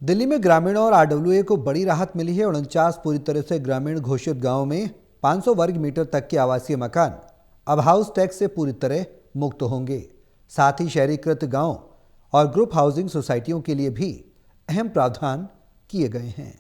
दिल्ली में ग्रामीणों और आरडब्ल्यूए को बड़ी राहत मिली है। 49 पूरी तरह से ग्रामीण घोषित गांव में 500 वर्ग मीटर तक के आवासीय मकान अब हाउस टैक्स से पूरी तरह मुक्त होंगे। साथ ही शहरीकृत गांव और ग्रुप हाउसिंग सोसाइटियों के लिए भी अहम प्रावधान किए गए हैं।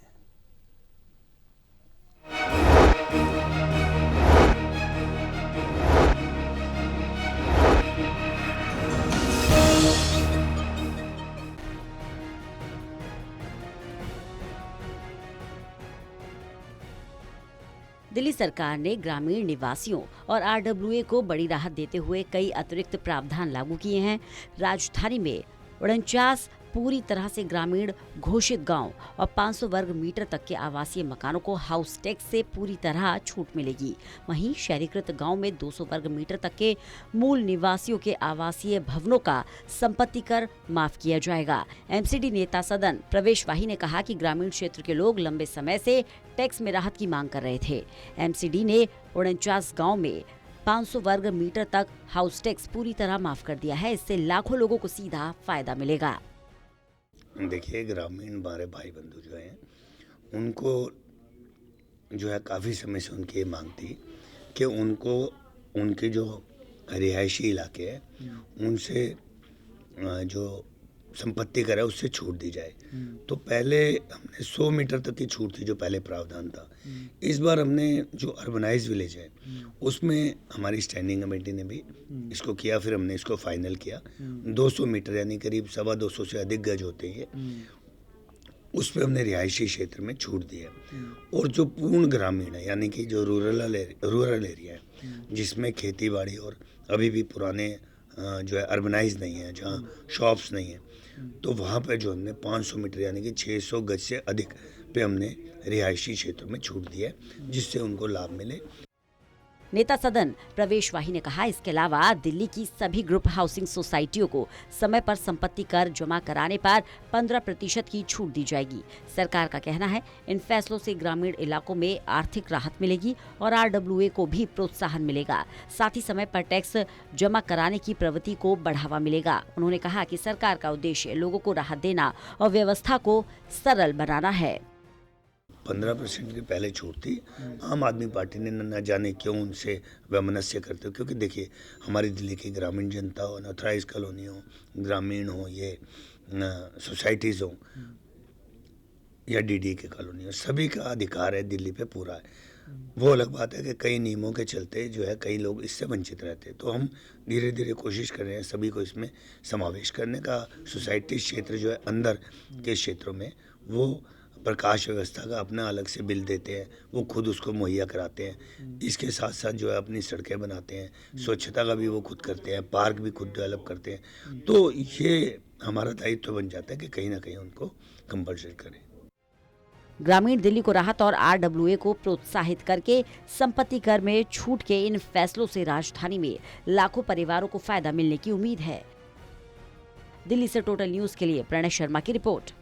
दिल्ली सरकार ने ग्रामीण निवासियों और आरडब्ल्यूए को बड़ी राहत देते हुए कई अतिरिक्त प्रावधान लागू किए हैं। राजधानी में 49 पूरी तरह से ग्रामीण घोषित गांव और 500 वर्ग मीटर तक के आवासीय मकानों को हाउस टैक्स से पूरी तरह छूट मिलेगी। वहीं शहरीकृत गांव में 200 वर्ग मीटर तक के मूल निवासियों के आवासीय भवनों का संपत्ति कर माफ किया जाएगा। एमसीडी नेता सदन प्रवेश वाही ने कहा कि ग्रामीण क्षेत्र के लोग लंबे समय से टैक्स में राहत की मांग कर रहे थे। एमसीडी ने 49 गाँव में 500 वर्ग मीटर तक हाउस टैक्स पूरी तरह माफ कर दिया है। इससे लाखों लोगों को सीधा फायदा मिलेगा। देखिए, ग्रामीण हमारे भाई बंधु जो हैं उनको जो है काफ़ी समय से उनकी ये मांग थी कि उनको उनके जो रिहायशी इलाके हैं उनसे जो संपत्ति कर है उससे छूट दी जाए। तो पहले हमने 100 मीटर तक की छूट थी, जो पहले प्रावधान था। इस बार हमने जो अर्बनाइज विलेज है उसमें हमारी स्टैंडिंग कमेटी ने भी इसको किया, फिर हमने इसको फाइनल किया। 200 मीटर यानी करीब 225 से अधिक गज होते हैं, उस पर हमने रिहायशी क्षेत्र में छूट दी है। और जो पूर्ण ग्रामीण है यानी कि जो रूरल एरिया है जिसमें खेती बाड़ी और अभी भी पुराने जो है अर्बनाइज नहीं है, जहाँ शॉप्स नहीं है, तो वहाँ पे जो हमने 500 मीटर यानी कि 600 गज से अधिक पे हमने रिहायशी क्षेत्रों में छूट दी है, जिससे उनको लाभ मिले। नेता सदन प्रवेश वाही ने कहा, इसके अलावा दिल्ली की सभी ग्रुप हाउसिंग सोसाइटियों को समय पर संपत्ति कर जमा कराने पर 15% की छूट दी जाएगी। सरकार का कहना है, इन फैसलों से ग्रामीण इलाकों में आर्थिक राहत मिलेगी और आरडब्ल्यूए को भी प्रोत्साहन मिलेगा। साथ ही समय पर टैक्स जमा कराने की प्रवृत्ति को बढ़ावा मिलेगा। उन्होंने कहा कि सरकार का उद्देश्य लोगों को राहत देना और व्यवस्था को सरल बनाना है। 15% की पहले छूट थी। आम आदमी पार्टी ने न जाने क्यों उनसे वैमनस्य करते हो, क्योंकि देखिए हमारी दिल्ली की ग्रामीण जनता हो, अनऑथराइज कॉलोनी हो, ग्रामीण हो, ये सोसाइटीज़ हो या डीडी के कॉलोनी हो, सभी का अधिकार है दिल्ली पे पूरा है। वो अलग बात है कि कई नियमों के चलते जो है कई लोग इससे वंचित रहते हैं। तो हम धीरे धीरे कोशिश कर रहे हैं सभी को इसमें समावेश करने का। सोसाइटी क्षेत्र जो है अंदर के क्षेत्रों में वो प्रकाश व्यवस्था का अपना अलग से बिल देते हैं, वो खुद उसको मुहैया कराते हैं। इसके साथ साथ जो है अपनी सड़कें बनाते हैं, स्वच्छता का भी वो खुद करते हैं, पार्क भी खुद डेवलप करते हैं। तो ये हमारा दायित्व बन जाता है कि कहीं ना कहीं उनको कंपलसेट करें। ग्रामीण दिल्ली को राहत और आरडब्ल्यूए को प्रोत्साहित करके संपत्ति कर में छूट के इन फैसलों से राजधानी में लाखों परिवारों को फायदा मिलने की उम्मीद है। दिल्ली से टोटल न्यूज के लिए प्रणय शर्मा की रिपोर्ट।